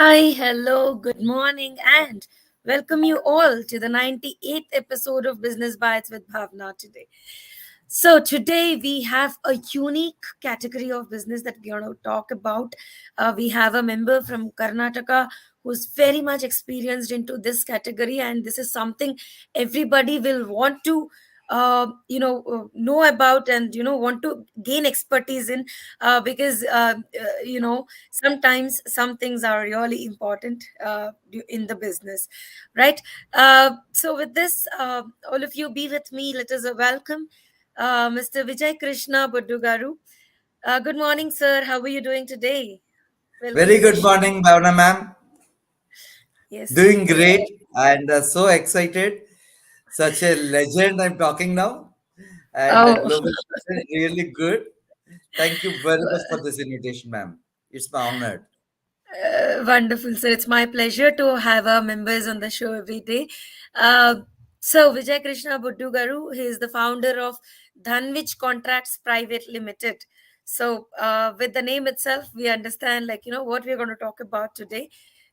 Hi, hello, good morning, and welcome you all to the 98th episode of Business Bytes with Bhavana today. So, today we have a unique category of business that we're going to talk about. We have a member from Karnataka who's very much experienced into this category, and this is something everybody will want to. Know about and want to gain expertise in because sometimes some things are really important in the business, right? So with this, all of you be with me. Let us welcome Mr. Vijaya Krishna Boddu garu. Good morning, sir. How are you doing today? Welcome Very to the good show. morning, Bhavana ma'am. Yes, Doing great and so excited. Such a legend I'm talking now, and a oh, global person. Really good. Thank you very much for this invitation, ma'am. It's my honor. wonderful, sir. It's my pleasure to have our members on the show every day. Uh, so, Vijay Krishna Boddu garu, he is the founder of Dhanvij Contracts Private Limited. So, with the name itself, we understand, what we're going to talk about today.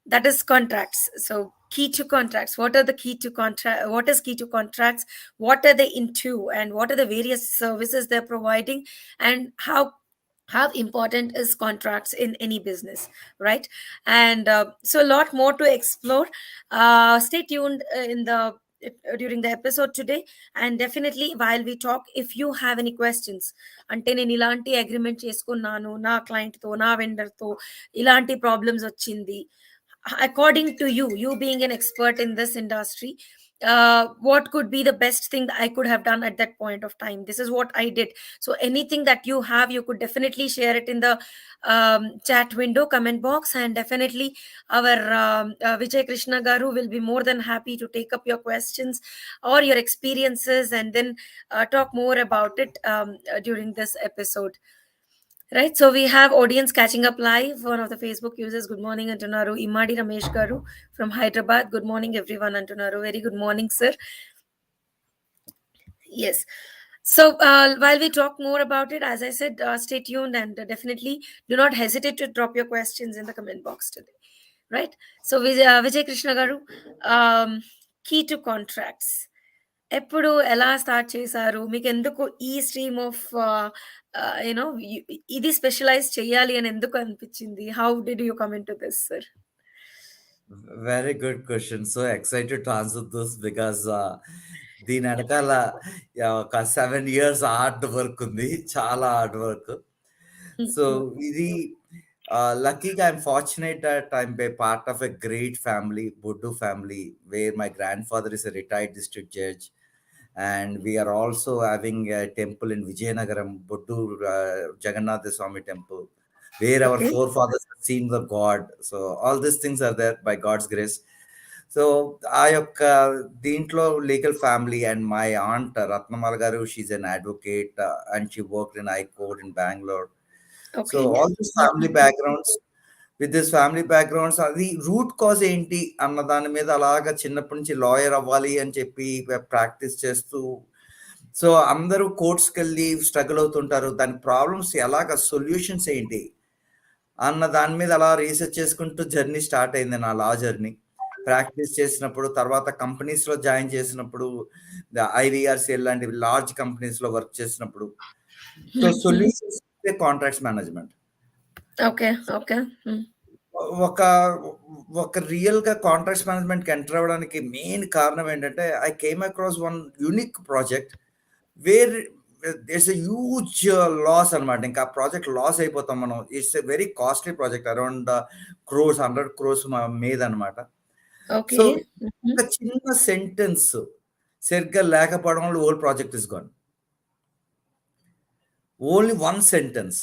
That is contracts. So, key to contracts. What are the key to contract? What is key to contracts? What are they into? And what are the various services they're providing? And how important is contracts in any business, right? And so a lot more to explore. Stay tuned in the during the episode today, and definitely while we talk, if you have any questions, అంటే నేను ఇలాంటి agreement చేసుకున్నాను నా client తో నా vendor తో ఇలాంటి problems వచ్చింది, according to you, you being an expert in this industry, what could be the best thing that I could have done at that point of time? This is what I did. So anything that you have, you could definitely share it in the chat window, comment box, and definitely our Vijay Krishna garu will be more than happy to take up your questions or your experiences, and then talk more about it during this episode. Right, so we have audience catching up live. One of the Facebook users, good morning, Antonaru. Imadi Ramesh Garu from Hyderabad. Good morning, everyone, Antonaru. Very good morning, sir. Yes. So while we talk more about it, as I said, stay tuned and definitely do not hesitate to drop your questions in the comment box today. Right. So Vijay Krishna Garu, key to contracts. ఎప్పుడు ఎలా start చేశారు? మీకెందుకు ఈ stream of you know ఇది specialise చేయాలి అని ఎందుకు అనిపించింది? How did you come into this sir? Very good question. So excited to answer this because దీని వెనకాల ఒక 7 years హార్డ్ వర్క్ ఉంది. చాలా హార్డ్ వర్క్. సో ఇది luckily I'm fortunate that I'm a part of a great family, Boddu family, where my grandfather is a retired district judge, and we are also having a temple in Vijayanagaram, Boddu Jagannath Swami temple, where our okay. forefathers have seen the God. So all these things are there by God's grace. So ఆ యొక్క దీంట్లో legal family and my aunt Ratnamala garu, she's an advocate and she work in high court in Bengaluru. So okay. All this family backgrounds, with this family backgrounds, అది root cause ఏంటి అన్న దాని మీద అలాగా చిన్నప్పటి నుంచి లాయర్ అవ్వాలి అని చెప్పి ప్రాక్టీస్ చేస్తూ, సో అందరూ కోర్ట్స్కి వెళ్ళి స్ట్రగుల్ అవుతుంటారు. దాని ప్రాబ్లమ్స్ ఎలాగ సొల్యూషన్స్ ఏంటి అన్న దాని మీద అలా రీసెర్చ్ చేసుకుంటూ జర్నీ స్టార్ట్ అయింది, నా లా జర్నీ. ప్రాక్టీస్ చేసినప్పుడు, తర్వాత కంపెనీస్లో జాయిన్ చేసినప్పుడు, ఐవీఆర్సీఎల్ లాంటి లార్జ్ కంపెనీస్లో వర్క్ చేసినప్పుడు, so solutions contracts management. Okay. Okay. ఒక ఒక రియల్గా కాంట్రాక్ట్స్ మేనేజ్మెంట్కి ఎంటర్ అవ్వడానికి మెయిన్ కారణం ఏంటంటే, I came across one unique project where it's a huge loss అనమాట. ఇంకా ఆ ప్రాజెక్ట్ లాస్ అయిపోతాం మనం. It's a very costly project, around crores, 100 crores మీద అనమాట. ఓకే. సో ఒక చిన్న సెంటెన్స్ సరిగ్గా లేకపోవడం వల్ల old project is gone. Only one sentence.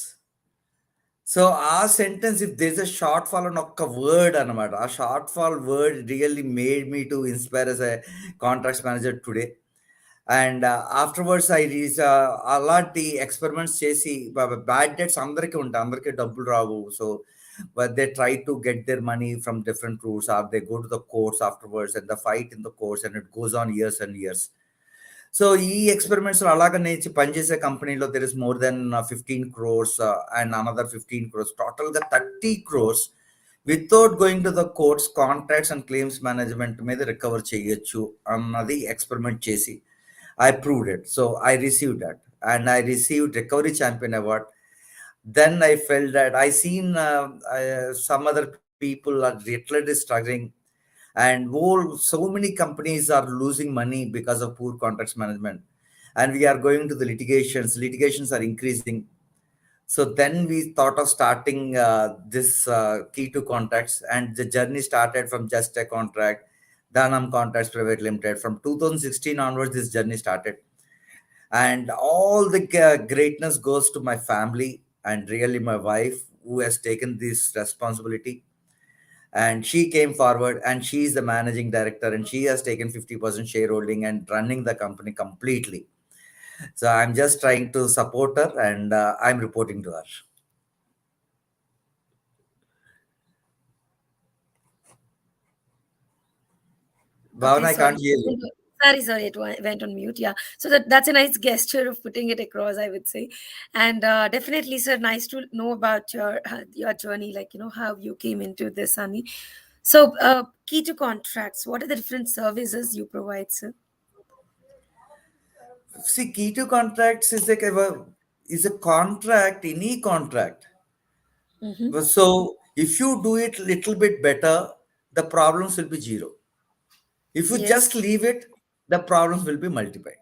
So ఆ sentence, if there is a shortfall అని ఒక్క వర్డ్ అనమాట. ఆ shortfall word really made me to inspire as a contracts manager today. And afterwards I reach అలాంటి experiments చేసి, bad debts అందరికీ ఉంటాయి, అందరికీ డబ్బులు రావు. So but they try to get their money from different routes, or they go to the courts afterwards and the fight in the courts and it goes on years and years. So ఈ experiments అలాగా నేర్చి పనిచేసే కంపెనీలో there is more than 15 crores and another 15 crores, టోటల్గా 30 crores without going to the courts contracts and claims management మీద recover చేయొచ్చు అన్నది experiment చేసి I proved it. So I receive that and I received recovery champion award. Then I felt that I seen some other people are literally struggling, and whole so many companies are losing money because of poor contracts management, and we are going to the litigations are increasing. So then we thought of starting this key to contracts, and the journey started from just a contract, Dhanam Contracts Private Limited. From 2016 onwards this journey started, and all the greatness goes to my family and really my wife who has taken this responsibility, and she came forward and she is the managing director and she has taken 50% shareholding and running the company completely. So I'm just trying to support her, and I'm reporting to her. Okay, Bhavana, I can't sorry. hear you. Sorry, it went on mute. Yeah. So that's a nice gesture of putting it across, I would say. And definitely, sir, nice to know about your journey, like, how you came into this, Sunny. So, key to contracts, what are the different services you provide, sir? See, key to contracts is like is a contract, any contract. Mm-hmm. So if you do it little bit better, the problems will be zero. If you just Yes, leave it, the problems will be multiplied.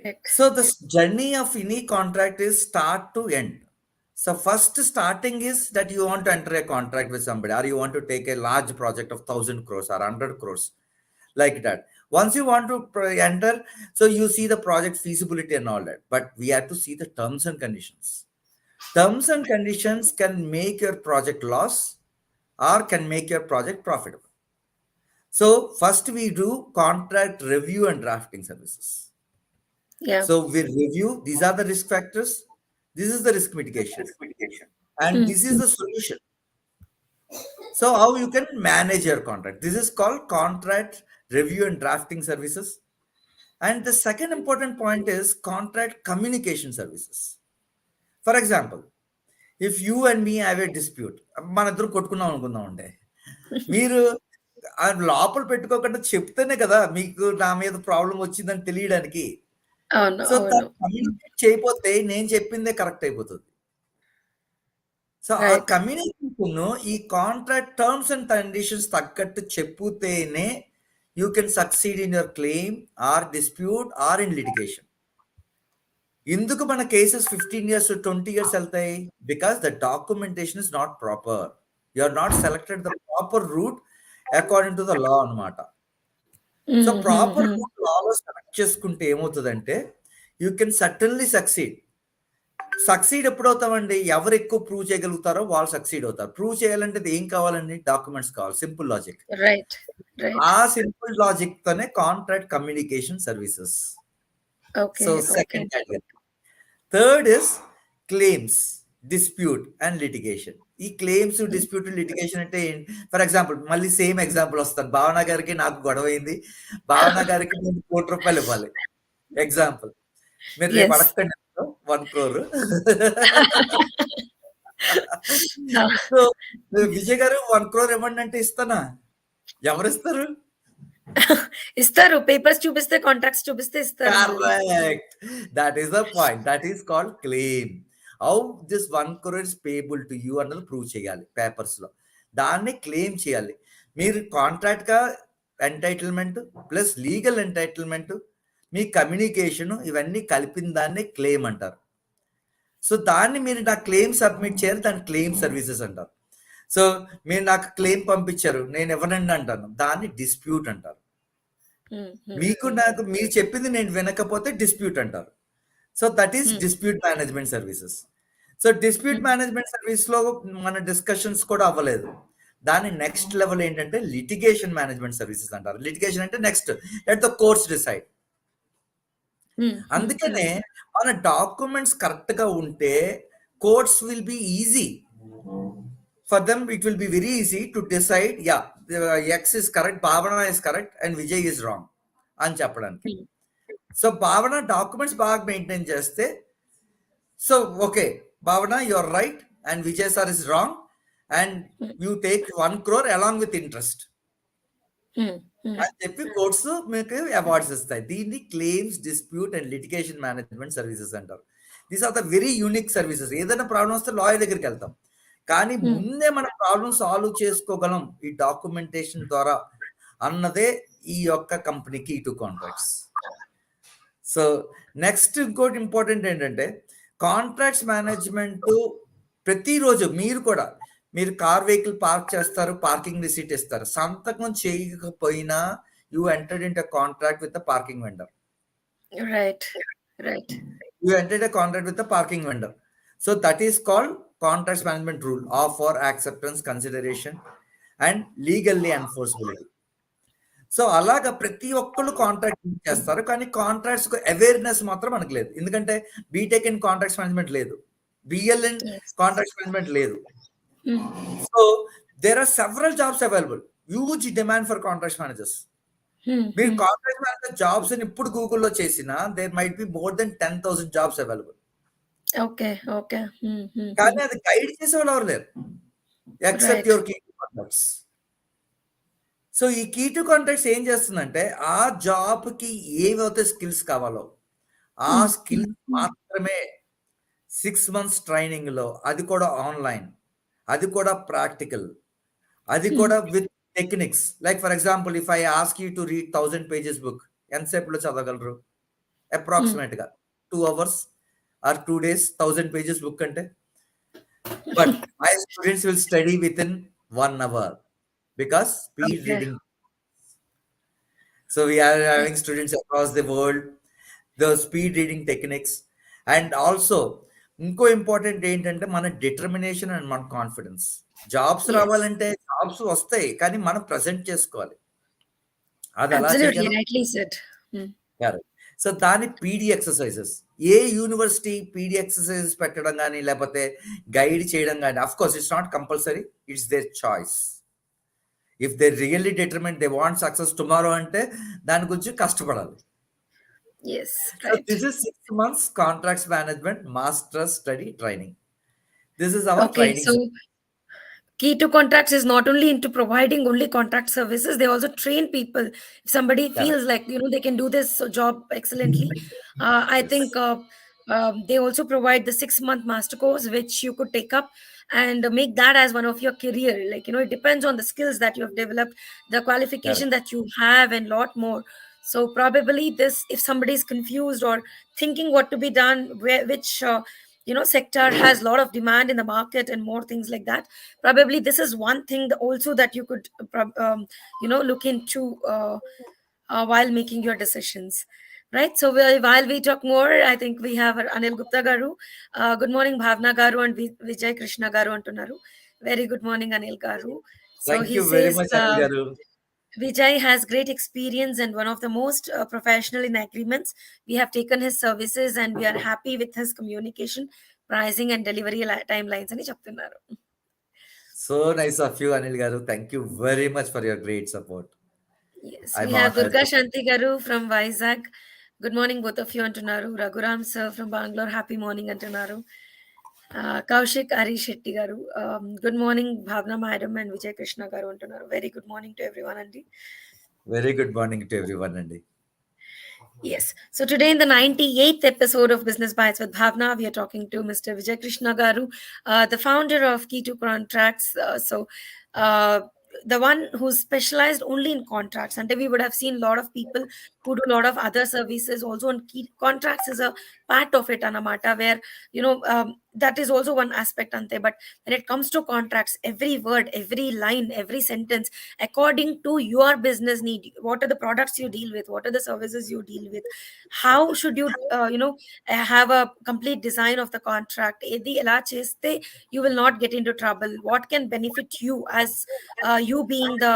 correct. So the journey of any contract is start to end. So first starting is that you want to enter a contract with somebody, or you want to take a large project of 1,000 crores or 100 crores, like that. Once you want to enter, so you see the project feasibility and all that. But we have to see the terms and conditions. Terms and conditions can make your project loss or can make your project profitable. So first we do contract review and drafting services. Yeah. So we review, these are the risk factors, this is the risk mitigation, and this is Mm-hmm. the solution. So how you can manage your contract. This is called contract review and drafting services. And the second important point is contract communication services. For example, if you and me have a dispute, మన ఇద్దరు కొట్టుకున్నాం అనుకుందాం అంటే మీరు ఆ లోపల పెట్టుకోకుండా చెప్తేనే కదా మీకు నా మీద ప్రాబ్లం వచ్చిందని తెలియడానికి. Oh, no. సో Oh, దాన్ని no. కమ్యూనికేట్ చేయకపోతే నేను చెప్పిందే కరెక్ట్ అయిపోతుంది. సో ఆ Right. కమ్యూనికేషన్ ఈ కాంట్రాక్ట్ టర్మ్స్ అండ్ కండిషన్స్ తగ్గట్టు చెప్పుతేనే you can succeed in your claim or dispute or in litigation. ఎందుకు మన కేసెస్ 15 years to 20 years వెళ్తాయి? Because the documentation is not proper. You are not selected the proper route according to the law అన్నమాట. So proper Mm-hmm. Route లాలో select చేసుకుంటే ఏమవుతుందంటే you can certainly succeed. Succeed ఎప్పుడవుతామండి? ఎవరు ఎక్కువ prove చేయగలుగుతారో వాళ్ళు succeed అవుతారు. ప్రూవ్ చేయాలంటే ఏం కావాలండి? డాక్యుమెంట్స్ కావాలి. Simple logic. Right. Right. ఆ సింపుల్ లాజిక్ తోనే contract communication services. So Okay. Second Okay. Category. Third is claims, dispute and litigation. ఈ క్లెయిమ్స్, డిస్ప్యూట్, లిటిగేషన్ అంటే ఫర్ ఎగ్జాంపుల్ మళ్ళీ సేమ్ ఎగ్జాంపుల్ వస్తాను. భావన గారికి నాకు గొడవ అయింది. భావన గారికి నేను ₹1,00,00,000 ఇవ్వాలి. ఎగ్జాంపుల్. మీరు రేపు Yes. అడగండి 1 crore. No. సో విజయ్ గారు 1 crore ఇవ్వండి అంటే ఇస్తానా? ఎవరిస్తారు? ఇస్తారు. పేపర్స్ చూపిస్తే, కాంట్రాక్ట్స్ చూపిస్తే ఇస్తారు మళ్ళీ. Correct. That is the point. That is called claim. How this 1 crore is payable to you అన్నది ప్రూవ్ చేయాలి పేపర్స్ లో. దాన్ని క్లెయిమ్ చేయాలి. మీరు కాంట్రాక్ట్ గా ఎంటైటిల్మెంట్ ప్లస్ లీగల్ ఎంటైటిల్మెంట్, మీ కమ్యూనికేషన్ ఇవన్నీ కలిపిన దాన్ని క్లెయిమ్ అంటారు. సో దాన్ని మీరు నాకు క్లెయిమ్ సబ్మిట్ చేయాలి. దాన్ని క్లెయిమ్ సర్వీసెస్ అంటారు. సో మీరు నాకు క్లెయిమ్ పంపించారు, నేను ఇవ్వనండి అంటాను, దాన్ని డిస్ప్యూట్ అంటారు. మీకు నాకు మీరు చెప్పింది నేను వినకపోతే డిస్ప్యూట్ అంటారు. So that is dispute management services. So dispute management service లో మన డిస్కషన్స్ కూడా అవ్వలేదు. దాని నెక్స్ట్ లెవెల్ ఏంటంటే లిటిగేషన్ మేనేజ్మెంట్ సర్వీసెస్ అంటారు. లిటిగేషన్ అంటే next let the courts decide. అందుకనే మన డాక్యుమెంట్స్ కరెక్ట్ గా ఉంటే courts will be easy. For them, it will be very easy to decide, yeah, X is correct, Bhavana is correct, and Vijay is wrong అని చెప్పడానికి. So భావన documents బాగా maintain చేస్తే, so okay Bhavana you are right and Vijay sir is wrong, and mm, you take 1 crore along with interest mm, mm, అని చెప్పి courts మీకు awards ఇస్తాయి. దీన్ని claims dispute and litigation management services అంటారు. These are the very unique services. ఏదైనా problem వస్తే lawyer దగ్గరికి వెళ్తాం, కానీ mm. ముందే మన ప్రాబ్లం సాల్వ్ చేసుకోగలం ఈ డాక్యుమెంటేషన్ ద్వారా అన్నదే ఈ యొక్క కంపెనీకి ఈ 2 కాంట్రాక్ట్స్. సో నెక్స్ట్ ఇంకోటి ఇంపార్టెంట్ ఏంటంటే కాంట్రాక్ట్స్ మేనేజ్మెంట్. ప్రతిరోజు మీరు కార్ వెహికల్ పార్క్ చేస్తారు, పార్కింగ్ రిసీట్ ఇస్తారు. సంతకం చేయకపోయినా you entered in contract with the parking vendor. Right, right. You entered a contract with the parking vendor. So that is called contracts management rule of for acceptance, consideration, and legally enforceability. So అలాగా ప్రతి ఒక్కళ్ళు contract చేస్తారు, కానీ contracts awareness మాత్రం మనకు లేదు. ఎందుకంటే BTech in contracts management లేదు, BL in Yes. Contracts management లేదు. Mm, so there are several jobs available, huge demand for contracts managers. mm, మీరు mm. కాంట్రాక్ట్ మేనేజర్ జాబ్స్ ఇప్పుడు గూగుల్లో చేసినా there might be more than 10,000 jobs available. Okay, okay. Mm, mm, కానీ mm. అది guide చేసే వాళ్ళు ఎవరు లేరు except Right. Your key to contracts. So ఈ కీ టు కాంట్రాక్ట్స్ ఏం చేస్తుందంటే ఆ జాబ్కి ఏవైతే స్కిల్స్ కావాలో ఆ Mm, స్కిల్స్ mm, mm, మాత్రమే 6 months ట్రైనింగ్లో, అది కూడా ఆన్లైన్, అది కూడా ప్రాక్టికల్, అది కూడా mm, with techniques. Like for example if I ask you to read 1000 pages book, ఎంతసేపులో చదవగలరు? mm. అప్రాక్సిమేట్గా 2 hours or 2 days 1000 pages book అంటే. But my students will study with in 1 hour because speed Okay. reading. So we are having students across the world, the speed reading techniques, and also ఇంకో important ఏంటంటే మన determination and మన confidence. Jobs Yes. రావాలంటే jobs వస్తాయి, కానీ మనం present చేసుకోవాలి. అది అలా Absolutely, చేయగలం. rightly said. Mm. Correct. So దాని పీడీ ఎక్సర్సైజెస్, ఏ యూనివర్సిటీ పీడీ ఎక్సర్సైజెస్ పెట్టడం కానీ లేకపోతే గైడ్ చేయడం కానీ, of course it's not compulsory, it's their choice. If they really determine they want success tomorrow అంటే దాని గురించి కష్టపడాలి. Yes, so right. This is 6 months contracts management master study training. This is our Okay, training. so key to contracts is not only into providing only contract services, they also train people. If somebody Correct. feels like they can do this job excellently, I Yes. think they also provide the 6-month master course which you could take up and make that as one of your career. Like it depends on the skills that you have developed, the Correct. qualification that you have, and lot more. So probably this, if somebody is confused or thinking what to be done, which sector has a lot of demand in the market and more things like that, probably this is one thing also that you could look into while making your decisions, right? So while we talk more, I think we have our Anil Gupta garu. Good morning Bhavana garu and Vijaya Krishna garu antunaru. Very good morning Anil garu. So thank he you very says, much Anil గారు. Vijay has great experience and one of the most professional in agreements. We have taken his services and we are happy with his communication, pricing and delivery timelines అని చెప్తున్నారు. So nice of you Anil garu. Thank you very much for your great support. Yes, we I'm have ఆనర్డ్. Durga Shanti garu from Vizag. Good morning both of you antunaru. Raghuram sir from Bangalore, happy morning antunaru. Kaushik Ari Shetty garu, good morning Bhavana madam and Vijay Krishna garu antunaru. Very good morning to everyone andi. Very good morning to everyone అండి. Yes. So today in the 98th episode of Business Bytes with Bhavna, we are talking to Mr. Vijay Krishna Garu, the founder of Key to Contracts. Uh, the one who's specialized only in contracts. And we would have seen a lot of people who do a lot of other services also. And key contracts is a part of it, Anamata, where, that is also one aspect, Ante. But when it comes to contracts, every word, every line, every sentence, according to your business need, what are the products you deal with, what are the services you deal with, how should you have a complete design of the contract, edi ela cheste you will not get into trouble, what can benefit you as you being the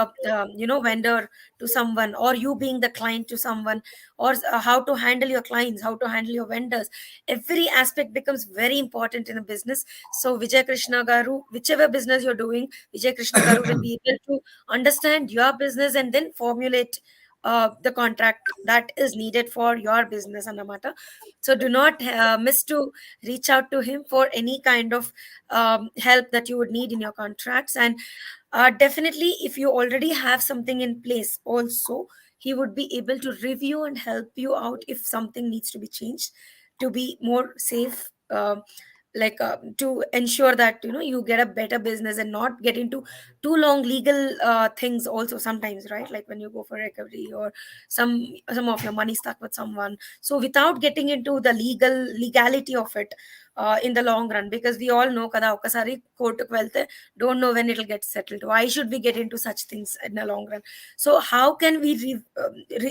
vendor to someone, or you being the client to someone, or how to handle your clients, how to handle your vendors. Every aspect becomes very important in a business. So Vijay Krishna Garu, whichever business you're doing, Vijay Krishna Garu will be able to understand your business and then formulate the contract that is needed for your business anamata. So do not miss to reach out to him for any kind of help that you would need in your contracts. And definitely, if you already have something in place also, he would be able to review and help you out if something needs to be changed to be more safe, to ensure that you get a better business and not get into too long legal things also sometimes, right? Like when you go for recovery, or some of your money stuck with someone, so without getting into the legality of it in the long run, because we all know kada okasari court ku velte, don't know when it'll get settled. Why should we get into such things in the long run? So how can we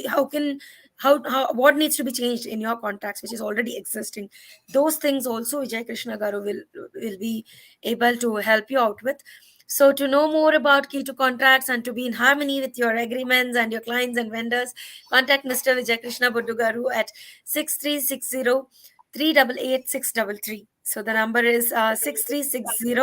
how can how what needs to be changed in your contracts which is already existing? Those things also Vijay Krishna garu will be able to help you out with. So to know more about key to contracts and to be in harmony with your agreements and your clients and vendors, contact Mr. Vijay Krishna Boddu garu at 6360 388 633. So the number is 6360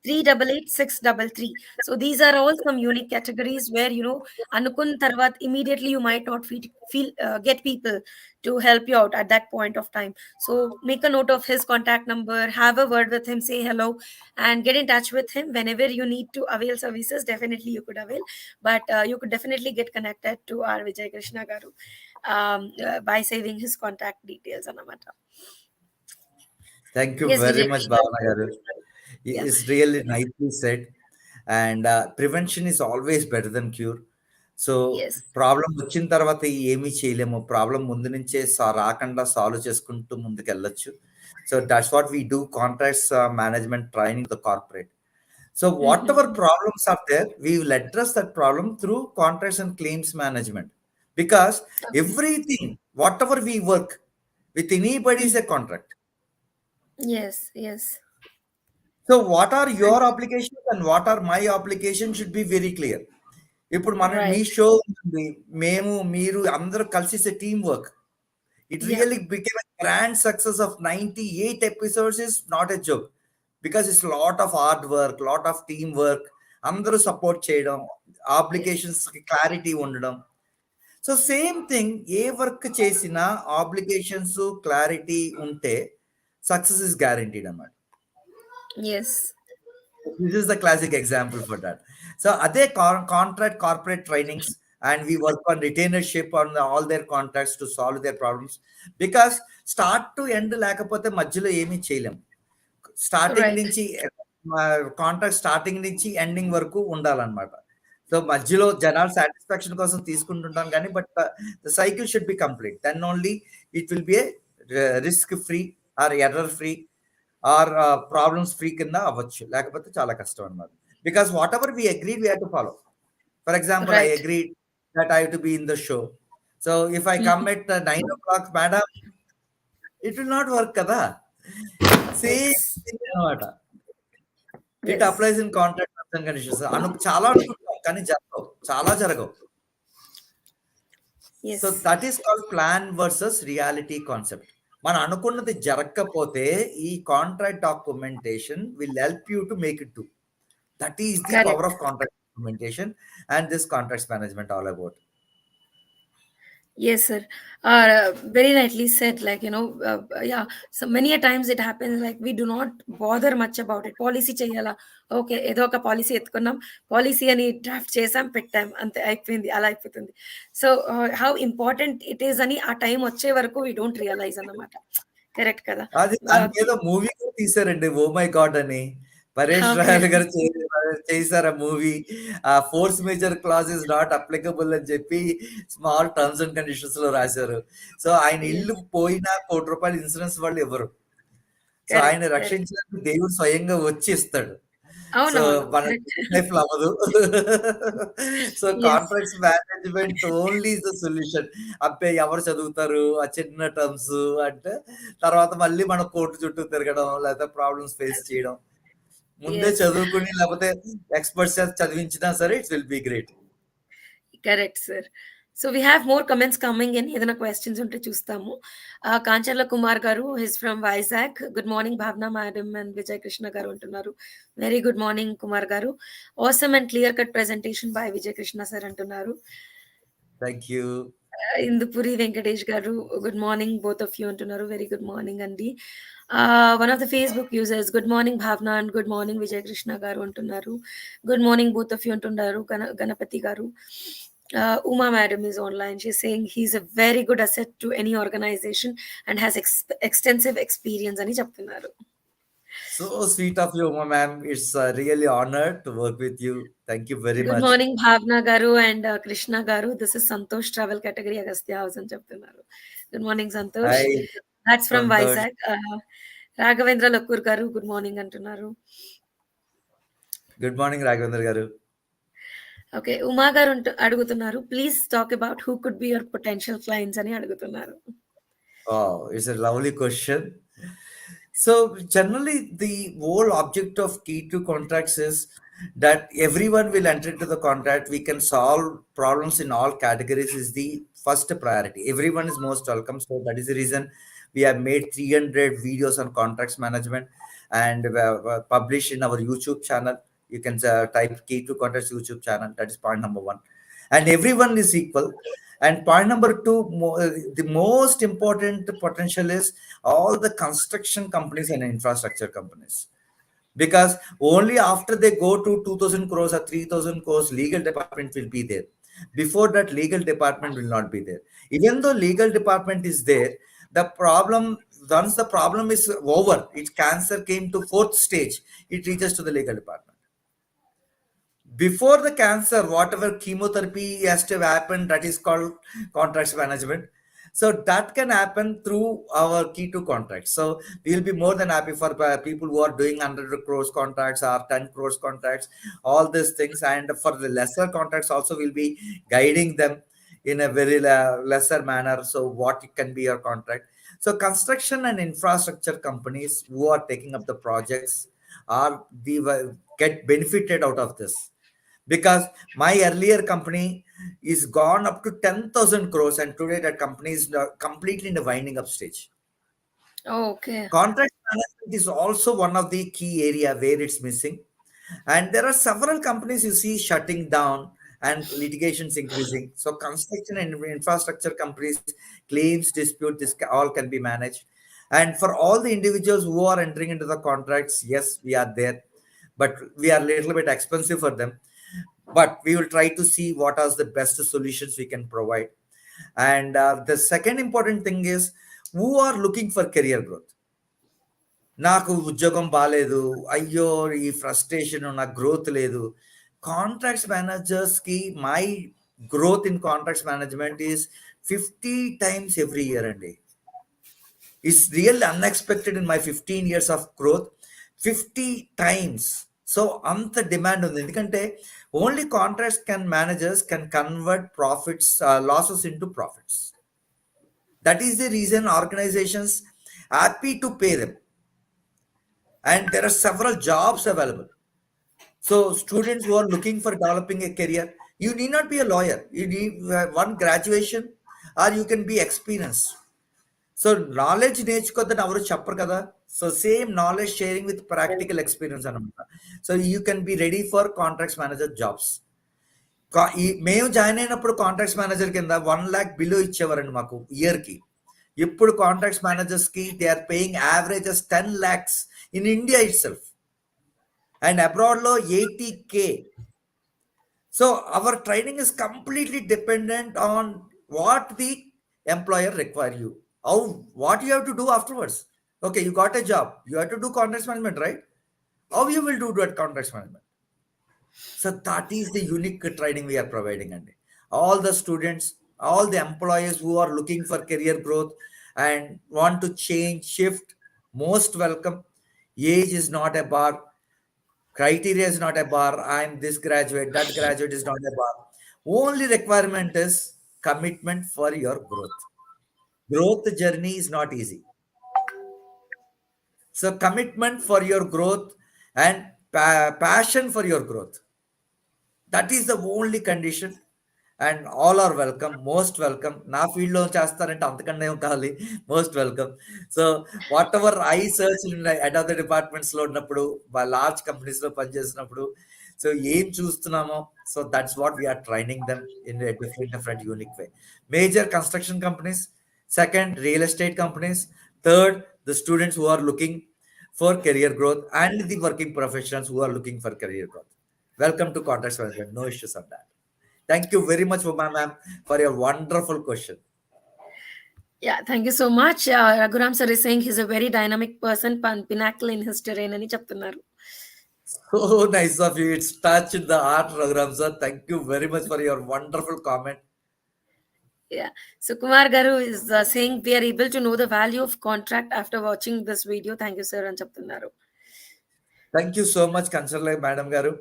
388 633. So these are all some unique categories where anukun tarvat immediately you might not feel get people to help you out at that point of time. So make a note of his contact number, have a word with him, say hello, and get in touch with him whenever you need to avail services. Definitely you could avail, but you could definitely get connected to our Vijay Krishna Garu by saving his contact details on Amata. Thank you Yes, very Vijay much, Krishna. Bhavana garu. Yeah. It's really nicely said. And prevention is always better than cure. So Yes. Problem వచ్చిన తర్వాత ఏమీ చేయలేము. Problem ముందు నుంచే రాకుండా solve చేసుకుంటూ ముందుకెళ్ళొచ్చు. So that's what we do contracts management training the corporate. So whatever Mm-hmm. problems are there, we will address that problem through contracts and claims management. Because Okay. everything, whatever we work with anybody is a contract. Yes, yes. So what are And your obligations and what are my obligations should be very clear. ఇప్పుడు మనం మీ right. Show ఉంటుంది, మేము మీరు అందరూ కలిసి team work. It Yeah. really became a grand success of 98 episodes is not a joke, because it's a lot of hard work, lot of team work, అందరూ support చేయడం, Yes. Obligations clarity ఉండడం. So same thing, ఏ work చేసినా obligations clarity ఉంటే success is guaranteed అన్నమాట. Yes. This is the classic example for that. So other contract corporate trainings, and we work on retainership on all their contracts to solve their problems, because start to end లేకపోతే మధ్యలో ఏమీ చేయలేం. Starting Right. నుంచి contract starting నుంచి ending వరకు ఉండాలన్నమాట. So మధ్యలో జనాల సాటిస్ఫాక్షన్ కోసం తీసుకుంటుంటాం కానీ, but the cycle should be complete, then only it will be a risk free or error free or problems free కింద అవ్వచ్చు. లేకపోతే చాలా కష్టం అన్నమాట. Because whatever we agree we have to follow. For example, I Right. Agree that I have to be in the show. So if I come Mhm. At 9 o'clock, madam, it will not work కదా. Same Yes. అన్నమాట. It Yes. Applies in contract terms and conditions. చాలా అనుకుంటాం కానీ జరగవు, చాలా జరగవు. So Yes. That is called plan versus reality concept. మనం అనుకున్నది జరగకపోతే ఈ contract documentation will help you to make it do. That is the power Correct. Of contract documentation and this contracts management all about. Yes, sir. Very rightly said. Yeah. So many a times it happens like we do not bother much about it. Policy cheyala. Okay, ఏదో ఒక policy ఎత్తుకున్నాం, policy అని draft చేసాం, పెట్టాం, అంతే అయిపోయింది, అలా అయిపోతుంది. So how important it is అని ఆ టైం వచ్చే వరకు వీ డోంట్ రియలైజ్ అన్నమాట. కరెక్ట్ కదా? అది దాని మీద మూవీ కూడా తీశారండి, ఓ మై గాడ్ అని. పరేష్ ఓకే. రాయల్ గారు చేశారు ఆ మూవీ. ఆ force major clause is not applicable అని చెప్పి స్మాల్ టర్మ్స్ అండ్ కండిషన్స్ లో రాశారు. సో ఆయన ఇల్లు పోయినా ₹1,00,00,000 ఇన్సూరెన్స్ వాళ్ళు ఇవ్వరు. సో ఆయన కరెక్ట్, కరెక్ట్. రక్షించడానికి దేవుడు స్వయంగా వచ్చి ఇస్తాడు. సో అవునవును. మన కరెక్ట్. లైఫ్ లో అవ్వదు. So yes. Contracts management only is the solution. అబ్బే ఎవరు చదువుతారు ఆ చిన్న టర్మ్స్ అంటే, తర్వాత మళ్ళీ మన కోర్టు చుట్టూ తిరగడం, లేకపోతే ప్రాబ్లమ్స్ ఫేస్ చేయడం. ముందే ఎస్. చదువుకుని లేకపోతే ఎక్స్‌పర్ట్స్ చేత చదివించినా సరే it will be great. Correct sir. So we have more comments coming in. ఏదైనా క్వెషన్స్ ఉంటే చూస్తాము. Kancharla Kumar garu he's from Vizag. Good morning Bhavana madam and Vijay Krishna garu అంటున్నారు. Very good morning Kumar garu. Awesome and clear cut presentation by Vijay Krishna sir అంటున్నారు. Thank you. Indupuri Venkatesh garu, good morning, both of you antunnaru. Very good morning, Andi. One of the Facebook users, good morning, Bhavana, and good morning, Vijaya Krishna garu antunnaru. Good morning, both of you antunnaru, Ganapati garu. Uma madam is online. She's saying he's a very good asset to any organization and has extensive experience అని చెప్తున్నారు. So sweet of you, ma'am. It's really honour to work with you. Thank you very Good much. morning, Bhavna Garu and Krishna Garu. This is Santosh Travel Category Agastya House and Chaptunaru. Good morning, Santosh. Hi That's from Santosh. Vizag. Raghavendra Lakur Garu, good morning, Antunaru. Good morning Raghavendra గారు. Okay, Uma Garu అడుగుతున్నారు. Please talk about who could be your potential clients అని అడుగుతున్నారు. It's a lovely question. So generally, the whole object of key to contracts is that everyone will enter into the contract. We can solve problems in all categories is the first priority. Everyone is most welcome. So that is the reason we have made 300 videos on contracts management and published in our YouTube channel. You can type key to contracts YouTube channel. That is point number one. And everyone is equal. And point number two, the most important potential is all the construction companies and infrastructure companies. Because only after they go to 2000 crores or 3000 crores, legal department will be there. Before that, legal department will not be there. Even though legal department is there, the problem, once the problem is over, its cancer came to fourth stage, it reaches to the legal department. Before the cancer, whatever chemotherapy has to happen, that is called contracts management. So that can happen through our key to contracts. So we will be more than happy for people who are doing 100 crores contracts or 10 crores contracts, all these things. And for the lesser contracts also, we'll be guiding them in a very lesser manner. So what can be your contract? So construction and infrastructure companies who are taking up the projects are the get benefited out of this. Because my earlier company is gone up to 10,000 crores, and today that company is completely in the winding up stage. Oh, okay. Contract management is also one of the key area where it's missing. And there are several companies you see shutting down and litigations increasing. So construction and infrastructure companies, claims, dispute, this all can be managed. And for all the individuals who are entering into the contracts, yes, we are there, but we are a little bit expensive for them. But we will try to see what are the best solutions we can provide. And the second important thing is who are looking for career growth. నాకు ఉద్యోగం బాలేదు, అయ్యో ఈ frustration, నాకు growth లేదు. Contracts మేనేజర్స్కి my growth in contracts management is 50 times every year అండి. It's real unexpected in my 15 years of growth. 50 times. So అంత డిమాండ్ ఉంది. ఎందుకంటే only contracts managers can convert profits losses into profits. That is the reason organisations happy to pay them. And there are several jobs available. So students who are looking for developing a career, you need not be a lawyer. You need one graduation or you can be experienced. So knowledge నేర్చుకోద్దని ఎవరు చెప్పరు కదా. So same knowledge sharing with practical experience అనమాట. So you can be ready for contracts manager jobs. మేము join అయినప్పుడు contracts manager కింద 1 lakh below ఇచ్చేవారండి మాకు ఇయర్కి. ఇప్పుడు కాంట్రాక్ట్స్ మేనేజర్స్కి they are paying averages 10 lakhs in India itself, and abroad lo 80K. So our training is completely dependent on what the employer require you, how what you have to do afterwards. Okay, you got a job, you have to do contracts management, right? How you will do that contracts management? So that is the unique training we are providing. And all the students, all the employees who are looking for career growth and want to change, shift, most welcome. Age is not a bar. Criteria is not a bar. I'm this graduate, that graduate is not a bar. Only requirement is commitment for your growth. Growth journey is not easy. So commitment for your growth and passion for your growth. That is the only condition. And all are welcome, most welcome. నా ఫీల్డ్లో చేస్తారంటే అంతకన్నా ఏం కావాలి, most welcome. So what I search head of the డిపార్ట్మెంట్స్లో ఉన్నప్పుడు, large కంపెనీస్లో పనిచేసినప్పుడు, సో ఏం చూస్తున్నామో, so that's what we're training them in a different unique way. Major construction companies, second real estate companies, third the students who are looking for career growth, and the working professionals who are looking for career growth. Welcome to Contracts Management. No issues on that. Thank you very much, Uma ma'am, for your wonderful question. Yeah, thank you so much. Raghuram sir is saying he's a very dynamic person, pinnacle in his terrain అని చెప్తున్నారు. So nice of you. It's touched the art, Raghuram sir. Thank you very much for your wonderful comment. Yeah. So Kumar Garu is saying we are able to know the value of contract after watching this video. Thank you, sir, అని చెప్తున్నారు. Thank you so much, Kanchala Madam Garu.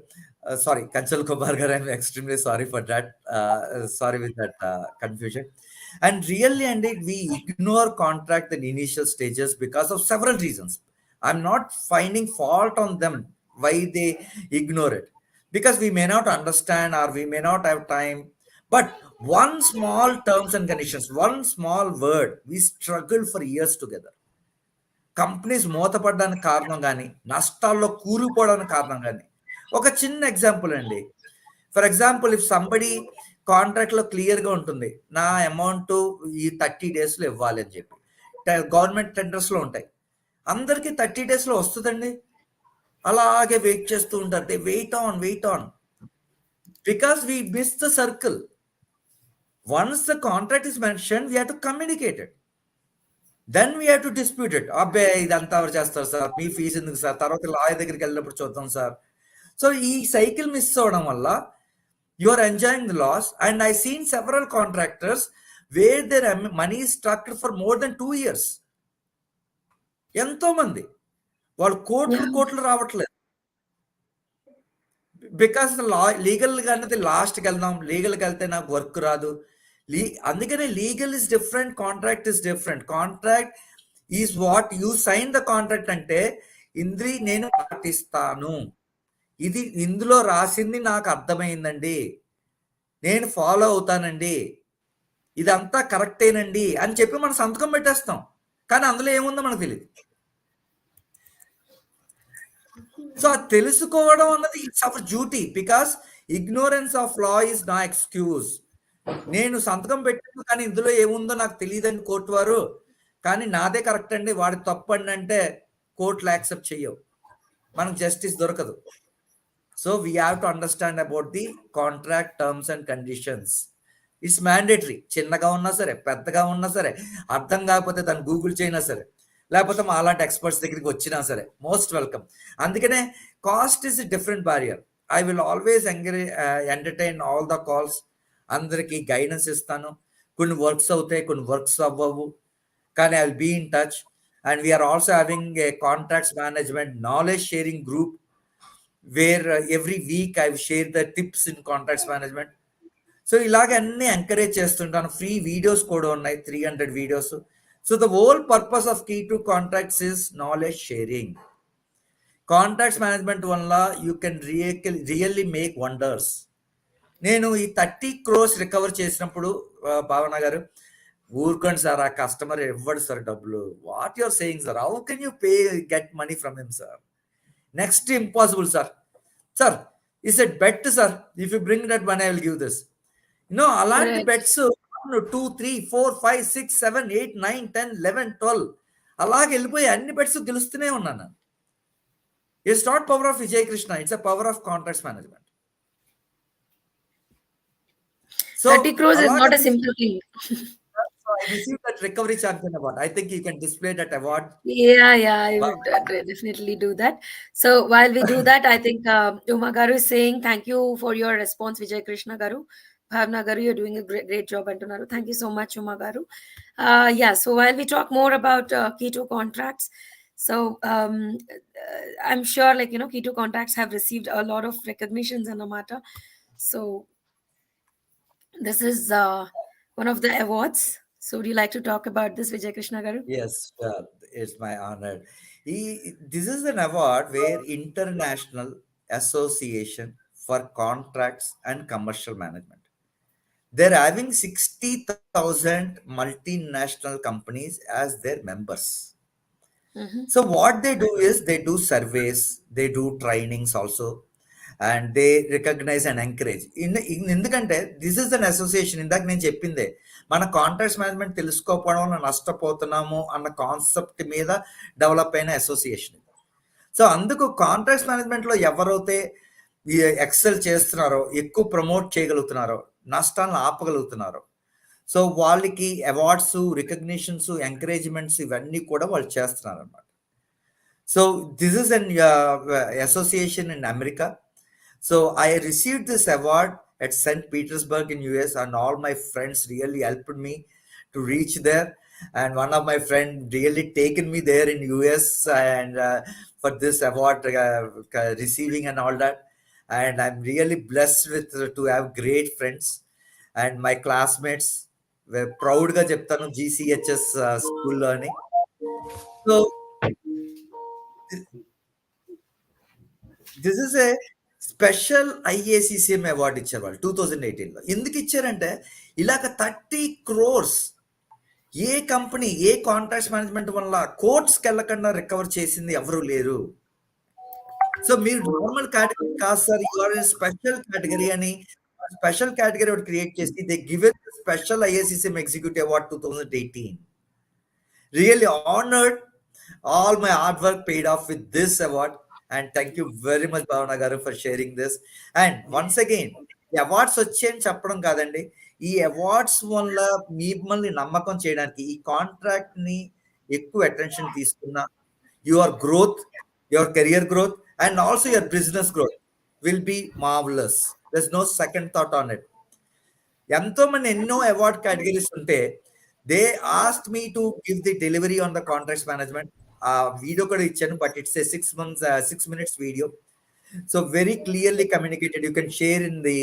Sorry, Kanchal Kumar Garu. I'm extremely sorry for that. Sorry with that confusion. And really, indeed, we ignore contract in initial stages because of several reasons. I'm not finding fault on them why they ignore it, because we may not understand or we may not have time. But one small terms and conditions, one small word, we struggle for years together. Companies మూతపడడానికి కారణం కానీ, నష్టాల్లో కూరుకుపోవడానికి కారణం కానీ, ఒక చిన్న example అండి. For example, if somebody కాంట్రాక్ట్లో క్లియర్గా ఉంటుంది, నా అమౌంట్ ఈ 30 డేస్లో ఇవ్వాలి అని చెప్పి. గవర్నమెంట్ టెండర్స్లో ఉంటాయి, అందరికీ 30 డేస్లో వస్తుందండి. అలాగే వెయిట్ చేస్తూ ఉంటారు. They wait on because we miss the circle. Once the contract is mention, we have to communicate it. Then we have to dispute it. అబ్బే ఇదంతా ఎవరు చేస్తారు సార్, మీ ఫీజు ఎందుకు సార్, తర్వాత లాయర్ దగ్గరికి వెళ్ళినప్పుడు చూద్దాం సార్. సో ఈ సైకిల్ మిస్ అవ్వడం వల్ల you are enjoying the loss. And I seen several contractors where their money stucked for more than 2 years. ఎంతో మంది వాళ్ళు కోట్లు రావట్లేదు. బికాస్ లీగల్గా అనేది లాస్ట్కి వెళ్దాం, లీగల్కి వెళ్తే నాకు వర్క్ రాదు. అందుకనే legal is different, contract is different. Contract is what you sign the contract అంటే నేను పాటిస్తాను, ఇది ఇందులో రాసింది నాకు అర్థమైందండి, నేను ఫాలో అవుతానండి, ఇదంతా కరెక్టేనండి అని చెప్పి మనం సంతకం పెట్టేస్తాం. కానీ అందులో ఏముందో మనకు తెలియదు. సో అది తెలుసుకోవడం అన్నది it's our duty, because ignorance of law is నా ఎక్స్క్యూజ్. నేను సంతకం పెట్టాను కానీ ఇందులో ఏముందో నాకు తెలియదండి కోర్టు వారు, కానీ నాదే కరెక్ట్ అండి, వాడి తప్పండి అంటే కోర్టులు యాక్సెప్ట్ చెయ్యవు, మనకు జస్టిస్ దొరకదు. So we have to understand about the contract terms and conditions. It's mandatory. చిన్నగా ఉన్నా సరే, పెద్దగా ఉన్నా సరే, అర్థం కాకపోతే దాన్ని గూగుల్ చేయనా సరే, లేకపోతే మా అలాంటి ఎక్స్పర్ట్స్ దగ్గరికి వచ్చినా సరే, మోస్ట్ వెల్కమ్. అందుకనే cost is different barrier. I will always entertain all the calls. అందరికీ గైడెన్స్ ఇస్తాను. కొన్ని వర్క్స్ అవుతాయి, కొన్ని వర్క్స్ అవ్వవు, కానీ I will be in touch. And we are also having a contracts management knowledge sharing group where every week I share the tips in contracts management. So ఇలాగ అన్ని encourage చేస్తుంటాను. ఫ్రీ వీడియోస్ కూడా ఉన్నాయి, 300 videos. So the whole purpose of key to contracts is knowledge sharing. Contracts management వల్ల you can really make wonders. నేను ఈ 30 crores recover చేసినప్పుడు, భావన గారు, ఊరుకోండి సార్, ఆ కస్టమర్ ఇవ్వడు సార్ డబ్బులు. What your saying sir, how can you get money from him sir? Next impossible sir. Sir is it bet sir, if you bring that money I will give this. అలాంటి bets 1, 2, 3, 4, 5, 6, 7, 8, 9, 10, 11, 12 అలాగే వెళ్ళిపోయి అన్ని bets గెలుస్తూనే ఉన్నాను. It's not power of Vijay Krishna, it's a power of contracts management. So 30 crores is not a simple thing. So I received that recovery champion award. I think you can display that award. Yeah, I would definitely do that. So while we do that, I think Uma Garu is saying thank you for your response, Vijay Krishna Garu. Bhavana Garu, you're doing a great job, Antunaru. Thank you so much, Uma Garu. Yeah, so while we talk more about keto contracts, so I'm sure, keto contracts have received a lot of recognitions in the matter. So this is one of the awards. So would you like to talk about this, Vijay Krishna Garu? Yes, it's my honor. This is an award where International Association for Contracts and Commercial Management. They're having 60,000 multinational companies as their members. Mm-hmm. So what they do is they do surveys, they do trainings also, and they recognise and encourage. ఎందుకంటే this is an association. ఇందాక నేను చెప్పిందే, మన contracts management తెలుసుకోకపోవడం వల్ల నష్టపోతున్నాము అన్న concept మీద develop అయిన association. So అందుకు కాంట్రాక్ట్స్ మేనేజ్మెంట్లో ఎవరైతే ఈ ఎక్సెల్ చేస్తున్నారో, ఎక్కువ ప్రమోట్ చేయగలుగుతున్నారో, నష్టాలను ఆపగలుగుతున్నారో, సో వాళ్ళకి అవార్డ్స్, రికగ్నిషన్స్, ఎంకరేజ్మెంట్స్ ఇవన్నీ కూడా వాళ్ళు చేస్తున్నారు అనమాట. So this is an association in America. So I received this award at St. Petersburg in US, and all my friends really helped me to reach there. And one of my friend really taken me there in US, and for this award receiving and all that. And I'm really blessed with to have great friends, and my classmates were proud ga చెప్తాను GCHS స్కూల్లో అని. So this is a special IACCM award ఇచ్చారు వాళ్ళు 2018లో. ఎందుకు ఇచ్చారంటే ఇలాగ 30 crores ఏ company, ఏ contracts management వల్ల కోర్ట్స్కి వెళ్ళకుండా రికవర్ చేసింది ఎవరు లేరు. సో మీరు నార్మల్ కేటగిరీ కాదు సార్, యూఆర్ స్పెషల్ కేటగిరీ అని స్పెషల్ కేటగిరీ ఒకటి క్రియేట్ చేసి they given special IACCM executive award 2018. Really honored. All my hard work paid off with this award, and thank you very much Bhavana garu for sharing this. And once again, ఈ awards వచ్చాయని చెప్పడం కాదండి, ఈ awards వల్ల మిమ్మల్ని నమ్మకం చేయడానికి ఈ కాంట్రాక్ట్ ని ఎక్కువ అటెన్షన్ తీసుకున్న your growth, your career growth, and also your business growth will be marvellous. There is no second thought on it. ఎంతో మంది ఎన్నో అవార్డ్ కేటగిరీస్ ఉంటే they ask me to give the delivery on the contracts management. ఆ video కూడా ఇచ్చాను, but it's a 6 minutes video. So very clearly communicated. You can share in the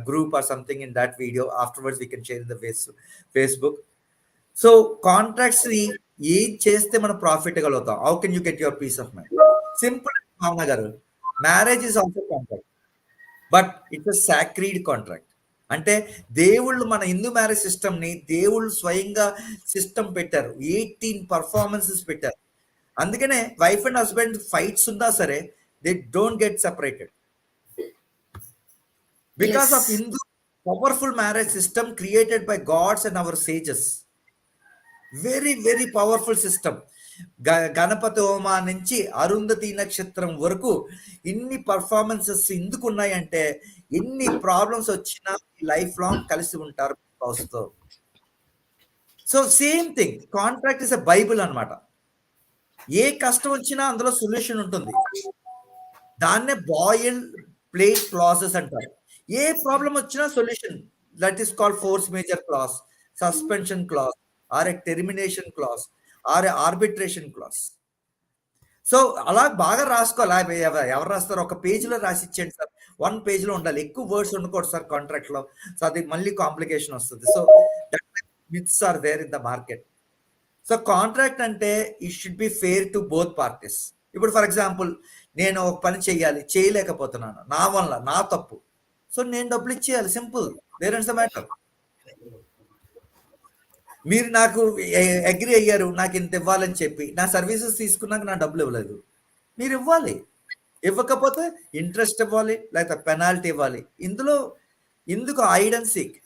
group or something in that video. Afterwards we can share in the Facebook. So contracts ఏం చేస్తే మనం profit కలుగుతాం? How can you get your peace of mind? Simple Bhavana garu, marriage is also contract, but it's a sacred contract. అంటే దేవుళ్ళు మన Hindu marriage సిస్టమ్ని దేవుళ్ళు స్వయంగా సిస్టమ్ పెట్టారు, 18 performances పెట్టారు. అందుకనే వైఫ్ అండ్ హస్బెండ్ ఫైట్స్ ఉన్నా సరే they don't get separated because of Hindu powerful marriage system created by gods and our sages. Very very powerful system. Ganapati హోమా నుంచి అరుంధతి నక్షత్రం వరకు ఇన్ని పర్ఫార్మెన్సెస్ ఎందుకు ఉన్నాయంటే ఎన్ని ప్రాబ్లమ్స్ వచ్చినా లైఫ్ లాంగ్ కలిసి ఉంటారు స్పౌస్తో. So same thing, contract is a bible అనమాట. ఏ కష్టం వచ్చినా అందులో సొల్యూషన్ ఉంటుంది. దాన్నే బాయిల్ ప్లేట్ క్లాజెస్ అంటారు. ఏ ప్రాబ్లం వచ్చినా solution, that is called force majeure clause, suspension clause, or a termination clause, or a arbitration clause. So అలా బాగా రాసుకోవాలి. ఎవరు రాస్తారు? ఒక పేజీలో రాసి ఇచ్చేయండి సార్. 1 page లో ఉండాలి, ఎక్కువ వర్డ్స్ ఉండకూడదు సార్ కాంట్రాక్ట్లో. సో అది మళ్ళీ కాంప్లికేషన్ వస్తుంది. So myths are there in the market. So contract అంటే it should be fair to both parties. ఇప్పుడు ఫర్ ఎగ్జాంపుల్, నేను ఒక పని చెయ్యాలి, చేయలేకపోతున్నాను, నా వల్ల, నా తప్పు. సో నేను డబ్బులు ఇచ్చేయాలి, simple. There is the matter. మీరు నాకు అగ్రి అయ్యారు, నాకు ఇంత ఇవ్వాలని చెప్పి, నా సర్వీసెస్ తీసుకున్నాక నా డబ్బులు ఇవ్వలేదు, మీరు ఇవ్వాలి. ఇవ్వకపోతే ఇంట్రెస్ట్ ఇవ్వాలి, లేకపోతే పెనాల్టీ ఇవ్వాలి. ఇందులో ఎందుకు hide and seek?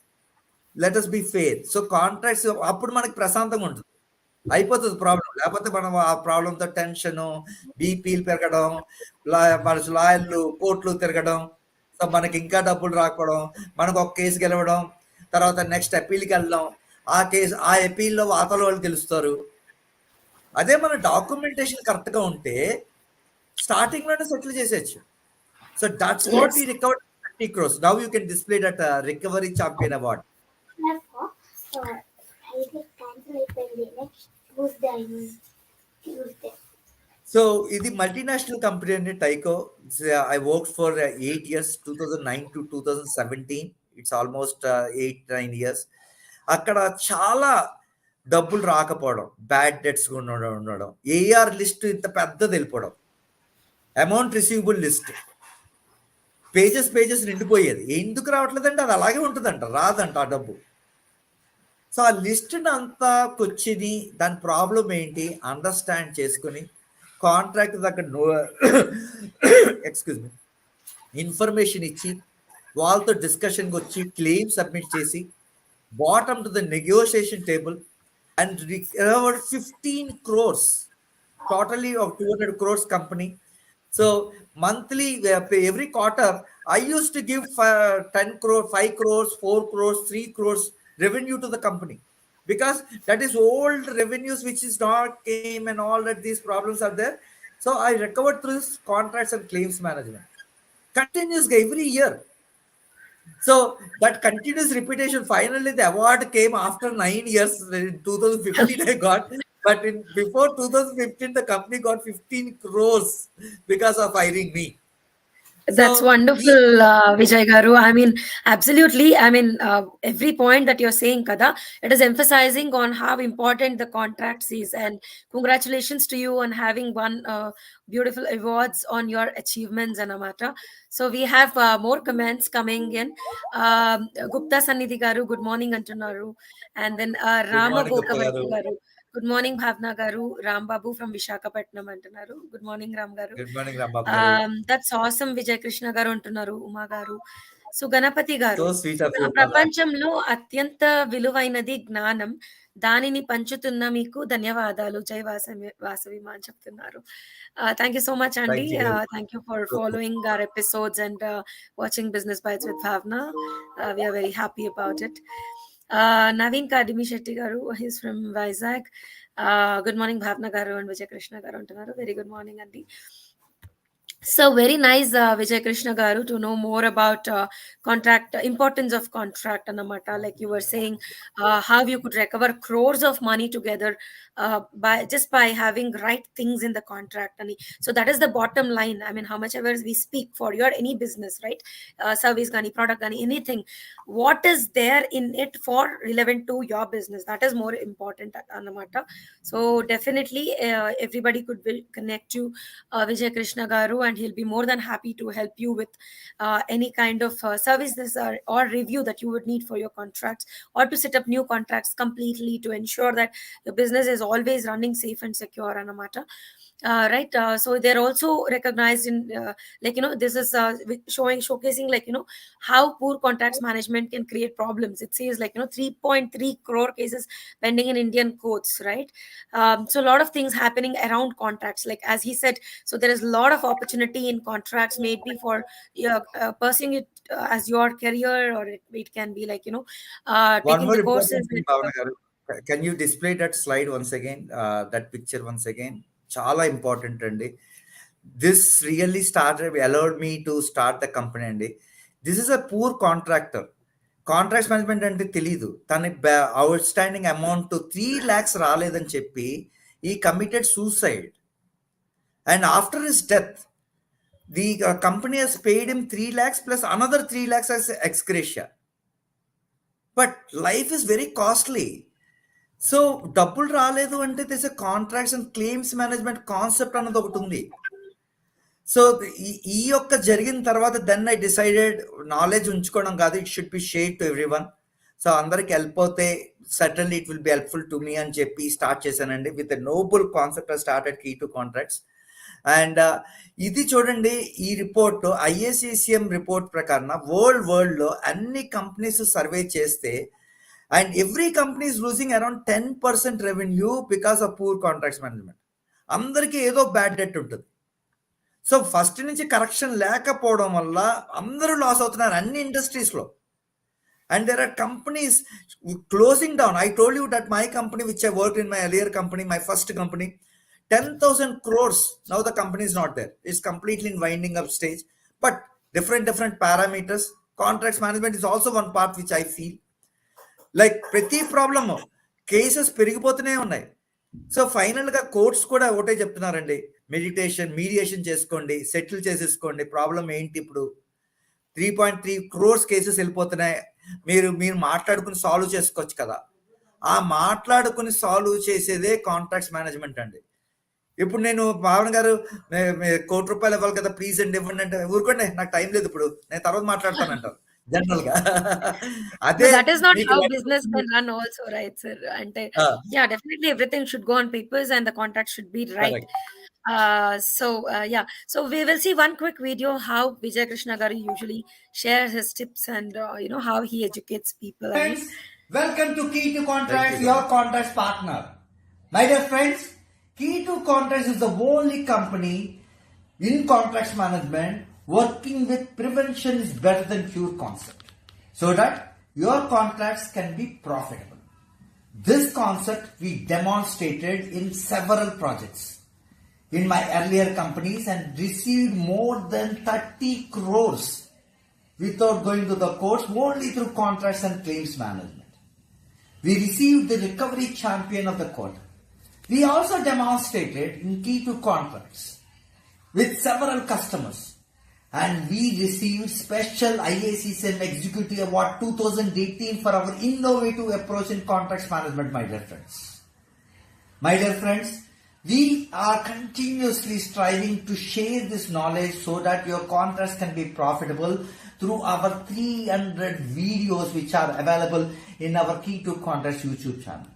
Let us be fair. So contracts అప్పుడు మనకి ప్రశాంతంగా ఉంటుంది, అయిపోతుంది ప్రాబ్లం. లేకపోతే మనం ఆ ప్రాబ్లంతో టెన్షను, బీపీలు పెరగడం, లాయర్లు కోర్టులు తిరగడం, సో మనకి ఇంకా డబ్బులు రాకపోవడం, మనకు ఒక కేసు గెలవడం, తర్వాత నెక్స్ట్ అప్పీల్కి వెళ్ళడం, ఆ కేసు ఆ అపీల్లో అవతల వాళ్ళు గెలుస్తారు. అదే మన డాక్యుమెంటేషన్ కరెక్ట్గా ఉంటే స్టార్టింగ్లోనే సెటిల్ చేసేయచ్చు. So that's what we recovered 30 crores. Now you can display that recovery champion award. So ఇది మల్టీనేషనల్ కంపెనీ అండి, Tyco. I work for 8 years, 2009 to 2017. It's almost 8-9 years. అక్కడ చాలా డబ్బులు రాకపోవడం, బ్యాడ్ డెట్స్ ఉండడం, ఏఆర్ లిస్ట్ ఇంత పెద్దది వెళ్ళిపోవడం, అమౌంట్ రిసీవబుల్ లిస్ట్ పేజెస్ నిండిపోయేది. ఎందుకు రావట్లేదంటే అది అలాగే ఉంటుందంట, రాదంట ఆ డబ్బు. సో ఆ లిస్ట్ని అంతా కూర్చుని దాని ప్రాబ్లం ఏంటి అండర్స్టాండ్ చేసుకుని కాంట్రాక్ట్ దగ్గర ఎక్స్క్యూజ్ మీ ఇన్ఫర్మేషన్ ఇచ్చి వాళ్ళతో డిస్కషన్కి వచ్చి క్లెయిమ్ సబ్మిట్ చేసి bottom to the negotiation table and recovered 15 crores, totally of 200 crores company. So monthly, every quarter, I used to give 10 crore, 5 crores, 4 crores, 3 crores revenue to the company, because that is old revenues which is not came and all that these problems are there. So I recovered through this contracts and claims management continuously every year. So that continuous repetition, finally the award came after 9 years. In 2015 I got, but in before 2015 the company got 15 crores because of hiring me. That's So wonderful, Vijay Garu. I mean, absolutely. I mean, every point that you're saying, Kada, it is emphasizing on how important the contracts is. And congratulations to you on having won beautiful awards on your achievements, Anamata. So we have more comments coming in. Gupta Sannidhi Garu, good morning, Antunaru. And then good Rama morning, Gupta Bokavati Garu. Garu. Good morning, Bhavna Garu. Ram Babu from Vishakhapatnam Antunaru. Good morning, Ram Garu. Good morning, Rambab Garu. That's awesome Vijaya Krishna garu అంటున్నారు ఉమా గారు. So Ganapati గారు, So sweet of you, brother. ప్రపంచంలో అత్యంత విలువైనది జ్ఞానం, దానిని పంచుతున్న మీకు ధన్యవాదాలు, జై వాసవి వాసవిమా అని చెప్తున్నారు. థ్యాంక్ యూ సో మచ్ అండి. Thank you. Thank you for following our episodes and watching business bytes with Bhavana. We're very happy about it. Naveen Kadimi Shetty garu, he's from Vizag. Good morning Bhavana garu and Vijaya Krishna garu అంటున్నారు. వెరీ గుడ్ మార్నింగ్ అండి. So very nice, Vijay Krishna Garu, to know more about contract, importance of contract, Anamata. Like you were saying, how you could recover crores of money together by having right things in the contract. And so that is the bottom line. I mean, how much ever we speak for your any business, right? Service gani, product gani, anything. What is there in it for relevant to your business? That is more important, Anamata. So definitely, everybody could connect to Vijay Krishna Garu, and he'll be more than happy to help you with any kind of services or review that you would need for your contracts, or to set up new contracts completely to ensure that your business is always running safe and secure, Anamata. Right, so they're also recognized in this is showcasing how poor contracts management can create problems. It says 3.3 crore cases pending in Indian courts, right? So a lot of things happening around contracts, like as he said. So there is a lot of opportunity in contracts, maybe for pursuing it as your career, or it can be One taking more the important courses thing, Bhavana Garu. Can you display that slide once again? That picture once again. Chala important అండి. This really allowed me to start the company అండి. This is a poor contractor. Contracts management అంటే తెలీదు. తన out standing amount 3 lakhs రాలేదని చెప్పి ఈ committed suicide. And after his death the company has paid him 3 lakhs plus another 3 lakhs as ex gratia. But life is very costly. So డబ్బులు రాలేదు అంటే this contracts and claims management concept అన్నది ఒకటి ఉంది. So ఈ యొక్క జరిగిన తర్వాత దెన్ ఐ డిసైడెడ్ నాలెడ్జ్ ఉంచుకోవడం కాదు, it should be share to everyone. So అందరికి హెల్ప్ అవుతే certainly it will be helpful to me అని చెప్పి స్టార్ట్ చేశానండి. With a noble concept I started key to contracts. And ఇది చూడండి, ఈ రిపోర్ట్ ISCCM రిపోర్ట్ ప్రకారం వరల్డ్లో అన్ని కంపెనీస్ సర్వే చేస్తే and every company is losing around 10% revenue because of poor contracts management. అందరికీ ఏదో బ్యాడ్ డెట్ ఉంటుంది. సో ఫస్ట్ నుంచి కరెక్షన్ లేకపోవడం వల్ల అందరూ లాస్ అవుతున్నారు అన్ని ఇండస్ట్రీస్లో. And there are companies closing down. I told you that my company which I work in my earlier company, my first company, 10,000 crores. Now the company is not there. It's completely in winding up stage. But different parameters. Contracts management is also one part which I feel. Like ప్రతి problem cases పెరిగిపోతూనే ఉన్నాయి. So ఫైనల్గా courts కూడా ఒకటే చెప్తున్నారండి, mediation చేసుకోండి, settle చేసేసుకోండి. Problem ఏంటి, ఇప్పుడు 3.3 crores కేసెస్ వెళ్ళిపోతున్నాయి, మీరు మాట్లాడుకుని సాల్వ్ చేసుకోవచ్చు కదా. ఆ మాట్లాడుకుని సాల్వ్ చేసేదే కాంట్రాక్ట్స్ మేనేజ్మెంట్ అండి. ఇప్పుడు నేను భావన గారు ₹1,00,00,000 ఇవ్వాలి కదా, ప్లీజ్ అండి ఇవ్వండి అంటే ఊరుకోండి, నాకు టైం లేదు, ఇప్పుడు నేను తర్వాత మాట్లాడతానంటారు జనరల్ గా. అదే that is not how business can run also, right, sir? And yeah, definitely everything should go on papers and the contract should be right. So we will see one quick video how Vijay Krishna Garu usually shares his tips and how he educates people. Ani. Friends, welcome to Key to Thank you Contracts, so your much. contracts partner. My dear friends, Key to Contracts is the only company in contracts management working with prevention is better than cure concept so that your contracts can be profitable. This concept we demonstrated in several projects in my earlier companies and received more than 30 crores without going to the courts, only through contracts and claims management. We received the recovery champion of the quarter. We also demonstrated in key to contracts with several customers and we received special IACSM Executive Award 2018 for our innovative approach in contracts management, my dear friends. My dear friends, we are continuously striving to share this knowledge so that your contracts can be profitable through our 300 videos which are available in our Key to Contracts YouTube channel.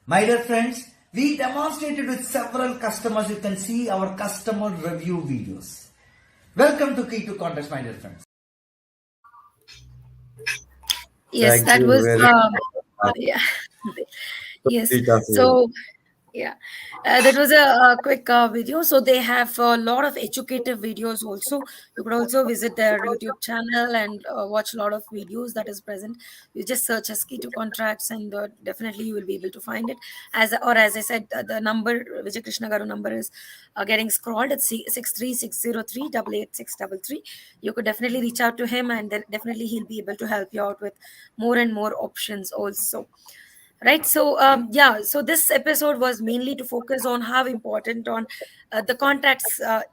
My dear friends, we demonstrated with several customers. You can see our customer review videos. Welcome to Key to Contracts, my dear friends. Yes, Thank that you was very much. yeah. So Yes. sweet of you. So yeah, that was a quick video. So they have a lot of educative videos also. You could also visit their YouTube channel and watch a lot of videos that is present. You just search Ski to contracts and definitely you will be able to find it. As I said, the number Vijay Krishna Garu number is getting scrolled. It's 63603 You could definitely reach out to him and then definitely he'll be able to help you out with more and more options also. Right. So so this episode was mainly to focus on how important on the contracts are,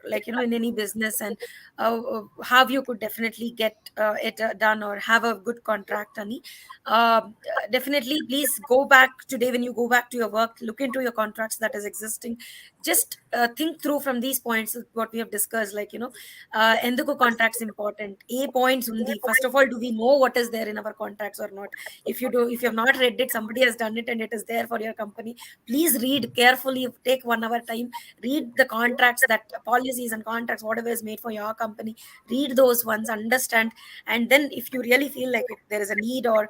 like in any business, and how you could definitely get it done or have a good contract, Ani. Definitely please go back today when you go back to your work, look into your contracts that is existing. Just think through from these points what we have discussed, like ఎందుకు contracts important, a points undi. First of all, do we know what is there in our contracts or not? If you have not read it, somebody has done it and it is there for your company. Please read carefully, take 1 hour time, read the contracts, that policies and contracts whatever is made for your company. Read those ones, understand, and then if you really feel like there is a need or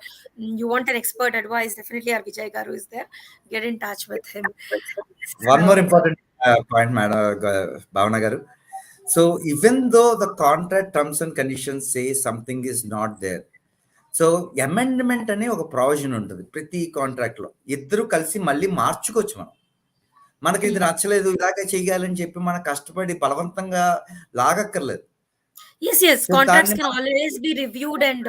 you want an expert advice, definitely our Vijay Garu is there. Get in touch with him. One more So important point, Madam Bhavana Garu. So even though the contract terms and conditions say something is not there, so amendment అనే ఒక provision ఉంటుంది ప్రతి contract లో. ఇద్దరు కలిసి మళ్ళీ మార్చుకోవచ్చు. మనకి ఇది నచ్చలేదు ఇలాగే చేయాలని చెప్పి మనం కష్టపడి బలవంతంగా లాగక్కర్లేదు. yes, సో contracts దాన్ని can మనం always be reviewed and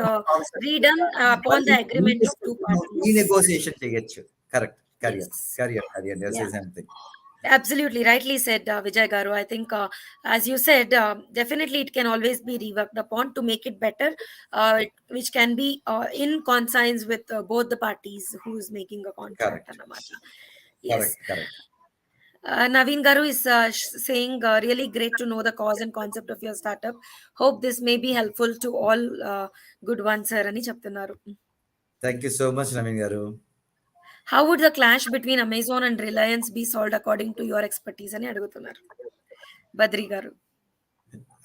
redone upon మళ్ళీ the agreement of two parties. రీనెగోసియేషన్ చేయొచ్చు. Correct. Yes. Carry on. Yes, Yeah. something. Absolutely, rightly said, Vijay Garu. I think, as you said, definitely it can always be reworked upon to make it better, which can be in conscience with both the parties who is making a contract. Correct. Anamata. Yes. Correct. Naveen Garu is saying, really great to know the cause and concept of your startup. Hope this may be helpful to all good ones, sir. Ani cheptunnaru. Thank you so much, Naveen Garu. How would the clash between Amazon and Reliance be solved according to your expertise? Ani adugutunnaru. Badri Garu.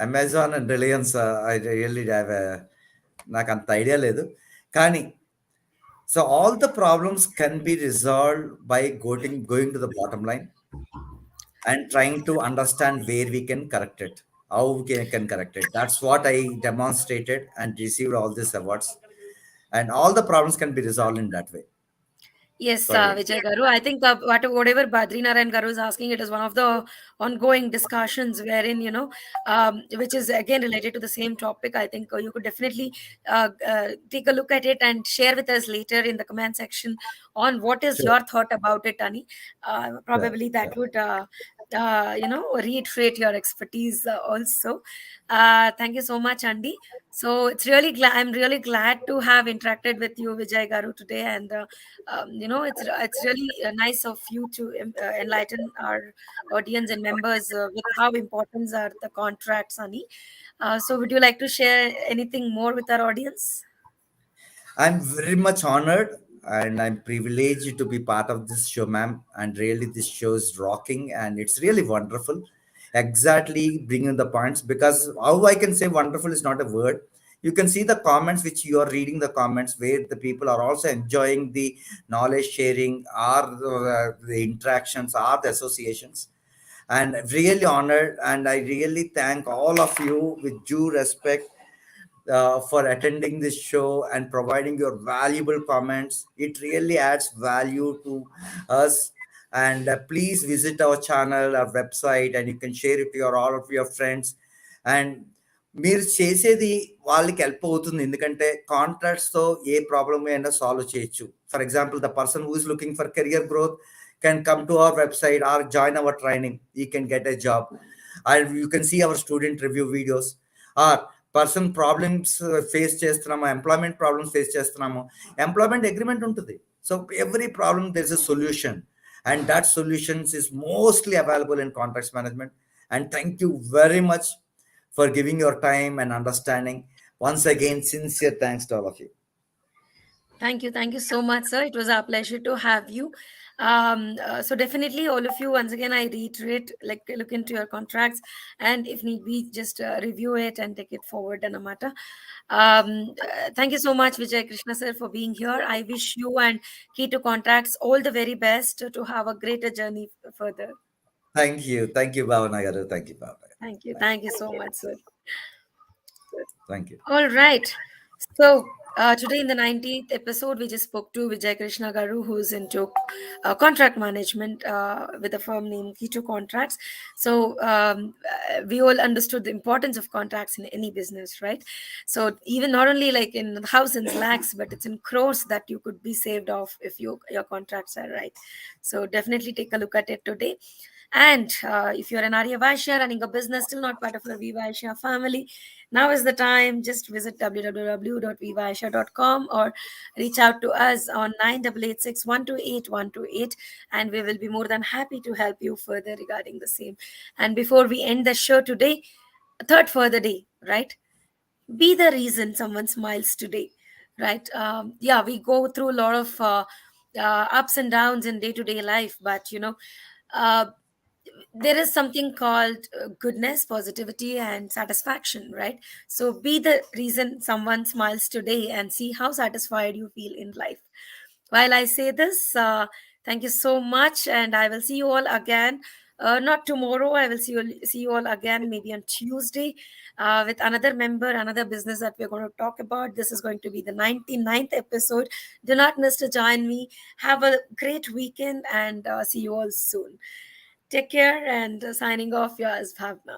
Amazon and Reliance I really have నాకు అంత idea లేదు. కానీ so all the problems can be resolved by going to the bottom line and trying to understand where we can correct it, how we can correct it. That's what I demonstrated and received all these awards. And all the problems can be resolved in that way. Yes, Sorry. Vijay Garu. I think whatever Badri Narayan Garu is asking, it is one of the ongoing discussions wherein, which is again related to the same topic. I think you could definitely take a look at it and share with us later in the comment section on what is Sure. your thought about it, Ani. Probably that would, reiterate your expertise also. Thank you so much, Andy. So it's really glad. I'm really glad to have interacted with you, Vijay Garu, today, and it's really nice of you to enlighten our audience and members with how important are the contracts, Ani. So would you like to share anything more with our audience? I'm very much honored and I'm privileged to be part of this show, ma'am. And really, this show is rocking, and it's really wonderful. Exactly bringing the points, because how I can say wonderful is not a word. You can see the comments which you are reading, the comments where the people are also enjoying the knowledge sharing, or the interactions, or the associations, and really honored. And I really thank all of you with due respect for attending this show and providing your valuable comments. It really adds value to us. And please visit our channel, our website, and you can share it to your all of your friends. And మీరు చేసేది వాళ్ళకి help అవుతుంది, ఎందుకంటే కాంట్రాక్ట్స్తో ఏ problem అయినా solve చేయొచ్చు. For example, the person who is looking for career growth can come to our website or join our training. You can get a job, and you can see our student review videos. Or person problems face చేస్తున్నాము, employment problems face చేస్తున్నాము, employment agreement ఉంటుంది. So every problem there is a solution, and that solutions is mostly available in contracts management. And thank you very much for giving your time and understanding. Once again, sincere thanks to all of you. Thank you so much, sir. It was our pleasure to have you. So definitely, all of you. Once again, I reiterate, like look into your contracts, and if need be, just review it and take it forward in a matter. Thank you so much, Vijay Krishna sir, for being here. I wish you and Key to Contracts all the very best to have a greater journey further. Thank you, Bhavana garu. Thank you, Bhavana garu. Thank you so much, sir. Thank you. All right. So today in the 19th episode, we just spoke to Vijay Krishna Garu, who's into contract management with a firm named Keto Contracts. So we all understood the importance of contracts in any business, right? So even not only like in thousands, lakhs, but it's in crores that you could be saved off if your contracts are right. So definitely take a look at it today. And if you're an Arya Vaishya running a business, still not part of the WeVysya family, now is the time. Just visit www.wevyysya.com or reach out to us on 9886 and we will be more than happy to help you further regarding the same. And before we end the show today, a third for the day, right? Be the reason someone smiles today, right? Yeah, we go through a lot of ups and downs in day-to-day life, but uh, there is something called goodness, positivity, and satisfaction, right? So be the reason someone smiles today and see how satisfied you feel in life. While I say this, thank you so much, and I will see you all again. Not tomorrow. I will see you all again maybe on Tuesday with another member, another business that we're going to talk about. This is going to be the 99th episode. Do not miss to join me. Have a great weekend and see you all soon. Take care and signing off, yours, Bhavna.